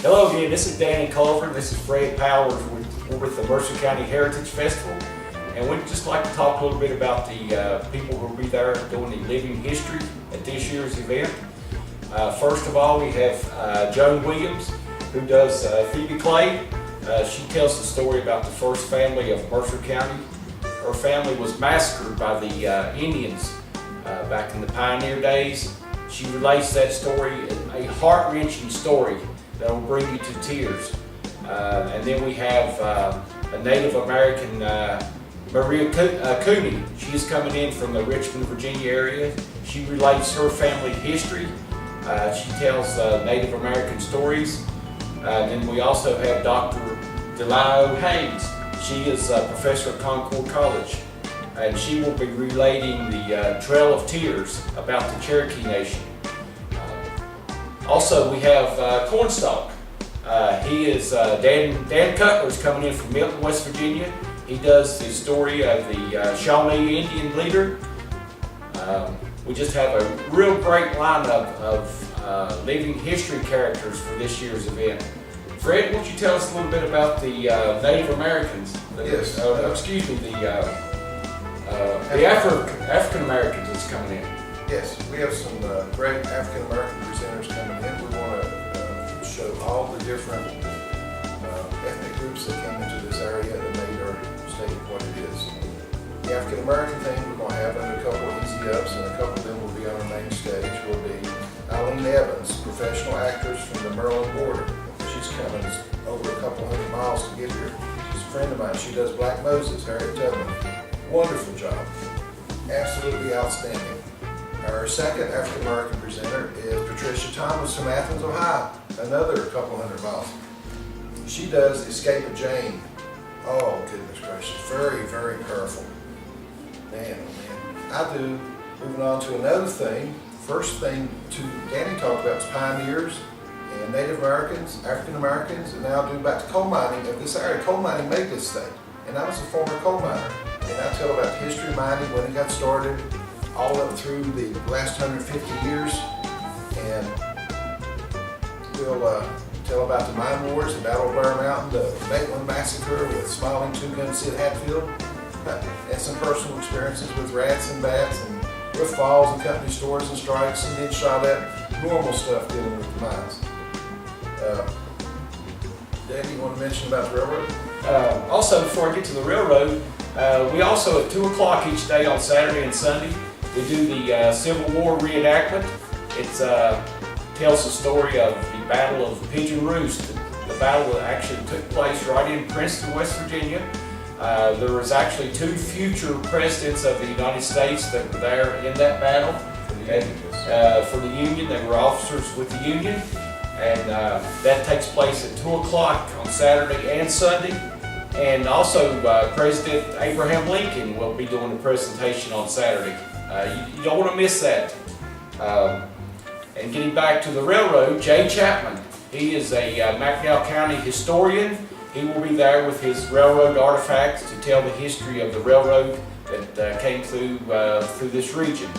Hello again, this is Danny Culver. This is Fred Powers. We're with the Mercer County Heritage Festival, and we'd just like to talk a little bit about the people who will be there doing the living history at this year's event. First of all, we have Joan Williams, who does Phoebe Clay. She tells the story about the first family of Mercer County. Her family was massacred by the Indians back in the pioneer days. She relates that story, a heart-wrenching story that will bring you to tears. And then we have a Native American, Maria Cooney. She is coming in from the Richmond, Virginia area. She relates her family history. She tells Native American stories. Then we also have Dr. Delio Haynes. She is a professor at Concord College, and she will be relating the Trail of Tears about the Cherokee Nation. Also, we have Cornstalk. He is Dan Cutler's coming in from Milton, West Virginia. He does the story of the Shawnee Indian leader. We just have a real great lineup of living history characters for this year's event. Fred, won't you tell us a little bit about the Native Americans? Yes. Excuse me, the African Americans that's coming in. Yes, we have some great African American presenters coming in. We want to show all the different ethnic groups that came into this area and made our state what it is. The African American thing we're going to have under a couple of easy ups, and a couple of them will be on our main stage. Will be Eileen Evans, professional actress from the Maryland border. She's coming over a couple hundred miles to get here. She's a friend of mine. She does Black Moses, Harriet Tubman. Wonderful job. Absolutely outstanding. Our second African American presenter is Patricia Thomas from Athens, Ohio. Another couple hundred miles. She does Escape of Jane. Oh, goodness gracious. Very, very powerful. Man, oh man. I do. Moving on to another thing. First thing Danny talked about was pioneers and Native Americans, African Americans, and now due back to coal mining of this area. Coal mining made this state. And I was a former coal miner. And I tell about history of mining, when it got started, all up through the last 150 years. And we'll tell about the mine wars, the Battle of Blair Mountain, the Maitland Massacre with Smiling Two-Gun Sid Hatfield, and some personal experiences with rats and bats and roof falls and company stores and strikes, and then shot at normal stuff dealing with the mines. Danny, you want to mention about the railroad? Also, before I get to the railroad, we also at 2 o'clock each day on Saturday and Sunday, we do the Civil War reenactment. It tells the story of the Battle of Pigeon Roost, the battle that actually took place right in Princeton, West Virginia. There was actually 2 future presidents of the United States that were there in that battle. For the Union, they were officers with the Union. And that takes place at 2 o'clock on Saturday and Sunday. And also President Abraham Lincoln will be doing a presentation on Saturday. You don't want to miss that. And getting back to the railroad, Jay Chapman, he is a McDowell County historian. He will be there with his railroad artifacts to tell the history of the railroad that came through this region.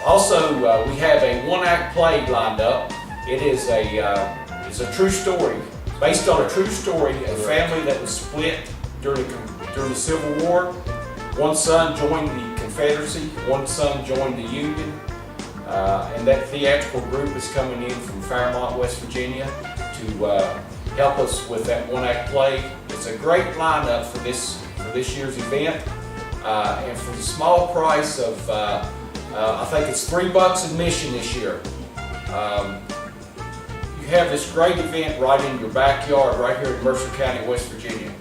Also, we have a one-act play lined up. It is it's a true story, based on a true story, a family that was split during the Civil War. One son joined the Confederacy, one son joined the Union, and that theatrical group is coming in from Fairmont, West Virginia to help us with that one-act play. It's a great lineup for this year's event, and for the small price of I think it's $3 admission this year. You have this great event right in your backyard, right here in Mercer County, West Virginia.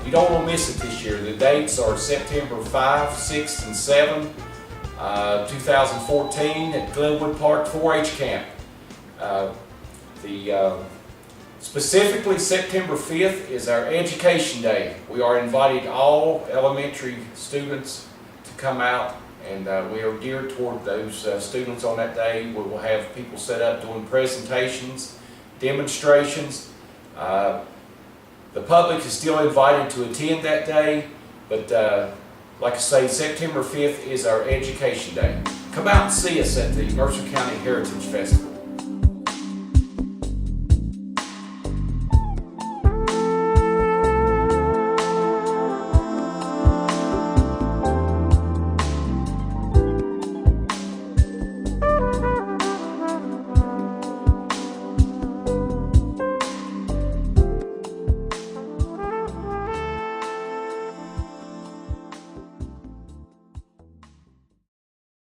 You don't want to miss it this year. The dates are September 5, 6, and 7, 2014 at Glenwood Park 4-H Camp. Specifically, September 5th is our Education Day. We are inviting all elementary students to come out, and we are geared toward those students on that day. We will have people set up doing presentations, demonstrations. The public is still invited to attend that day, but like I say, September 5th is our Education Day. Come out and see us at the Mercer County Heritage Festival.